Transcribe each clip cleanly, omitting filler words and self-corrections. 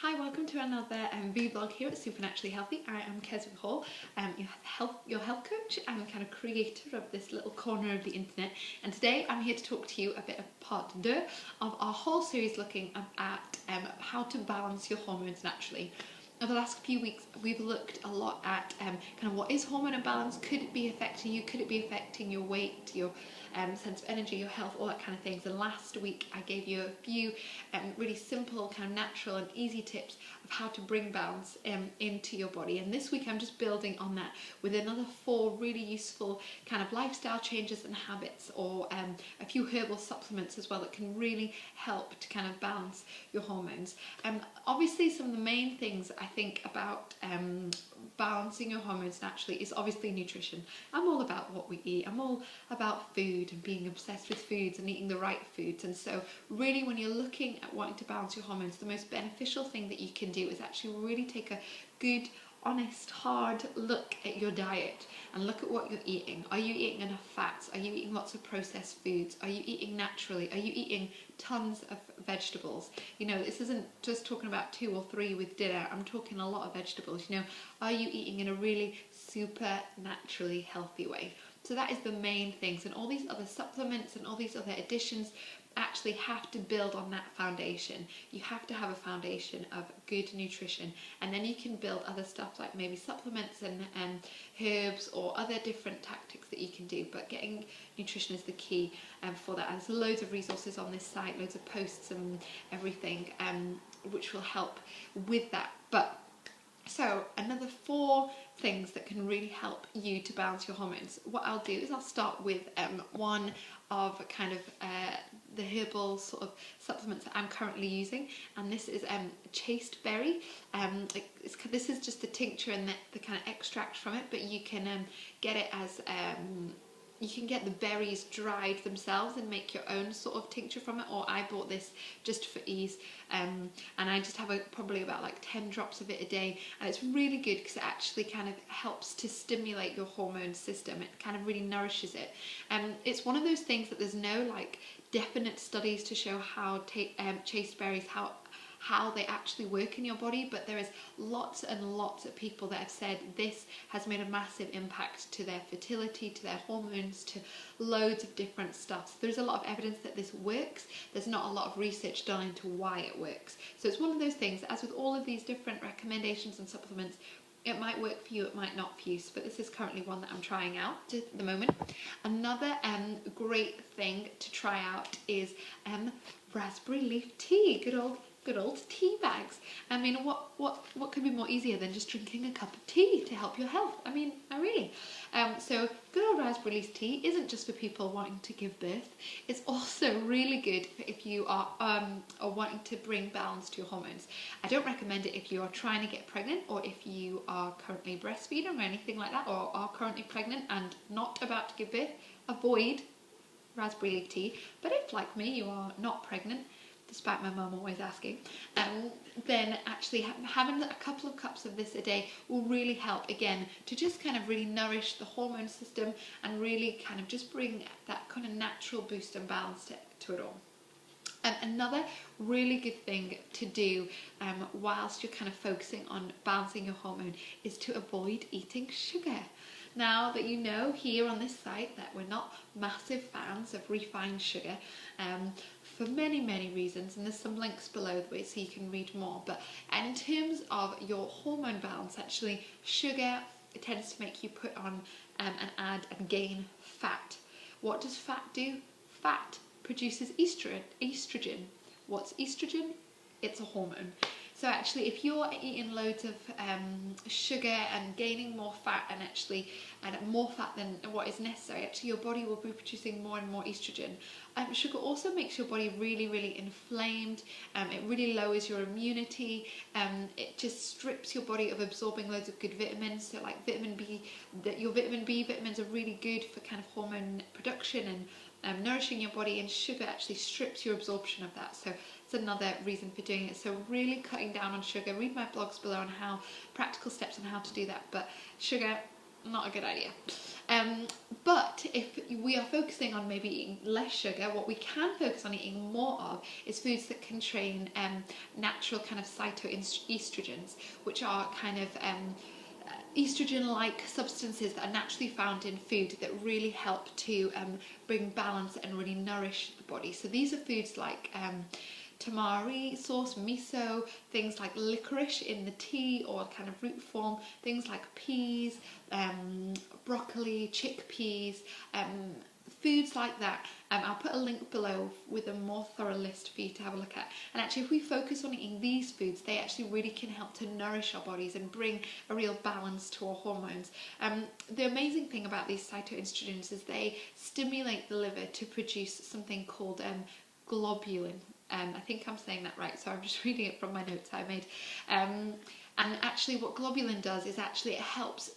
Hi, welcome to another vlog here at Supernaturally Healthy. I am Keswick Hall, your health coach and kind of creator of this little corner of the internet. And today I'm here to talk to you a bit of part deux of our whole series looking at how to balance your hormones naturally. Over the last few weeks, we've looked a lot at kind of what is hormone imbalance. Could it be affecting you? Could it be affecting your weight, your sense of energy, your health, all that kind of things. And last week I gave you a few really simple, kind of natural and easy tips of how to bring balance into your body. And this week I'm just building on that with another 4 really useful kind of lifestyle changes and habits, or a few herbal supplements as well that can really help to kind of balance your hormones. Obviously, some of the main things I think about balancing your hormones naturally is obviously nutrition. I'm all about what we eat. I'm all about food and being obsessed with foods and eating the right foods. And so really, when you're looking at wanting to balance your hormones, the most beneficial thing that you can do is actually really take a good, honest, hard look at your diet and look at what you're eating. Are you eating enough fats? Are you eating lots of processed foods? Are you eating naturally? Are you eating tons of vegetables? You know, this isn't just talking about 2 or 3 with dinner. I'm talking a lot of vegetables. You know, are you eating in a really super naturally healthy way? So that is the main things, and all these other supplements and all these other additions actually have to build on that foundation. You have to have a foundation of good nutrition, and then you can build other stuff like maybe supplements and herbs or other different tactics that you can do. But getting nutrition is the key for that. And there's loads of resources on this site, loads of posts and everything which will help with that. So another 4 things that can really help you to balance your hormones. What I'll do is I'll start with one of kind of the herbal sort of supplements that I'm currently using, and this is chaste berry. This is just the tincture and the kind of extract from it, but you can get it as you can get the berries dried themselves and make your own sort of tincture from it, or I bought this just for ease, and I just have probably about like 10 drops of it a day, and it's really good because it actually kind of helps to stimulate your hormone system. It kind of really nourishes it. It's one of those things that there's no like definite studies to show how chaste berries, how they actually work in your body, but there is lots and lots of people that have said this has made a massive impact to their fertility, to their hormones, to loads of different stuff. So there's a lot of evidence that this works. There's not a lot of research done into why it works. So it's one of those things, as with all of these different recommendations and supplements, it might work for you, it might not for you, but this is currently one that I'm trying out at the moment. Another great thing to try out is raspberry leaf tea. Good old tea bags. I mean, what could be more easier than just drinking a cup of tea to help your health? I mean, really. So good old raspberry leaf tea isn't just for people wanting to give birth. It's also really good if you are wanting to bring balance to your hormones. I don't recommend it if you are trying to get pregnant, or if you are currently breastfeeding or anything like that, or are currently pregnant and not about to give birth. Avoid raspberry leaf tea. But if, like me, you are not pregnant, despite my mum always asking, then actually having a couple of cups of this a day will really help, again, to just kind of really nourish the hormone system and really kind of just bring that kind of natural boost and balance to it all. Another really good thing to do whilst you're kind of focusing on balancing your hormone is to avoid eating sugar. Now that you know here on this site that we're not massive fans of refined sugar, for many reasons, and there's some links below the way so you can read more, but in terms of your hormone balance, actually sugar tends to make you put on and add and gain fat. What does fat do? Fat produces estrogen. What's estrogen? It's a hormone. So actually, if you're eating loads of sugar and gaining more fat, and more fat than what is necessary, actually your body will be producing more and more estrogen. Sugar also makes your body really inflamed. It really lowers your immunity. It just strips your body of absorbing loads of good vitamins. So like vitamin B, your vitamin B vitamins are really good for kind of hormone production and nourishing your body, and sugar actually strips your absorption of that. So it's another reason for doing it. So really cutting down on sugar. Read my blogs below on practical steps on how to do that. But sugar, not a good idea. But if we are focusing on maybe eating less sugar, what we can focus on eating more of is foods that contain natural kind of phytoestrogens, which are kind of estrogen-like substances that are naturally found in food that really help to bring balance and really nourish the body. So these are foods like tamari sauce, miso, things like licorice in the tea or kind of root form, things like peas, broccoli, chickpeas, foods like that. I'll put a link below with a more thorough list for you to have a look at. And actually, if we focus on eating these foods, they actually really can help to nourish our bodies and bring a real balance to our hormones. The amazing thing about these phytoestrogens is they stimulate the liver to produce something called globulin. I think I'm saying that right, so I'm just reading it from my notes I made. And actually what globulin does is actually it helps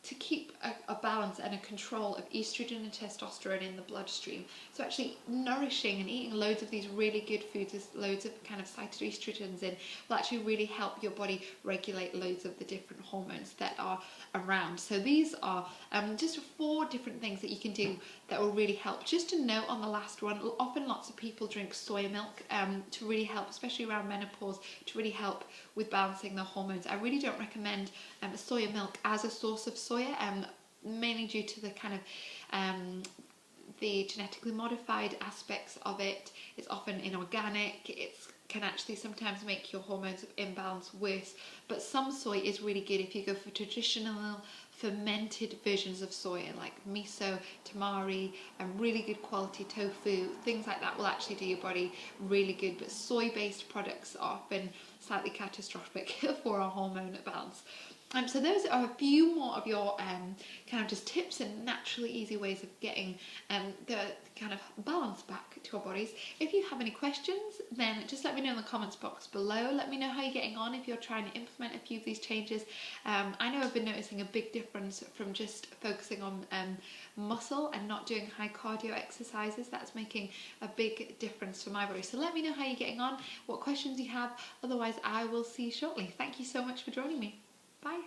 to keep a balance and a control of estrogen and testosterone in the bloodstream. So actually nourishing and eating loads of these really good foods with loads of kind of phytoestrogens in will actually really help your body regulate loads of the different hormones that are around. So these are just 4 different things that you can do that will really help. Just to note on the last one, often lots of people drink soy milk to really help, especially around menopause, to really help with balancing the hormones. I really don't recommend soya milk as a source of soya, mainly due to the kind of the genetically modified aspects of it. It's often inorganic. It can actually sometimes make your hormones imbalance worse. But some soy is really good if you go for traditional fermented versions of soya like miso, tamari, and really good quality tofu. Things like that will actually do your body really good. But soy-based products are often slightly catastrophic for our hormone balance. So those are a few more of your kind of just tips and naturally easy ways of getting the kind of balance back to our bodies. If you have any questions, then just let me know in the comments box below. Let me know how you're getting on if you're trying to implement a few of these changes. I know I've been noticing a big difference from just focusing on muscle and not doing high cardio exercises. That's making a big difference for my body. So let me know how you're getting on, what questions you have. Otherwise, I will see you shortly. Thank you so much for joining me. Bye.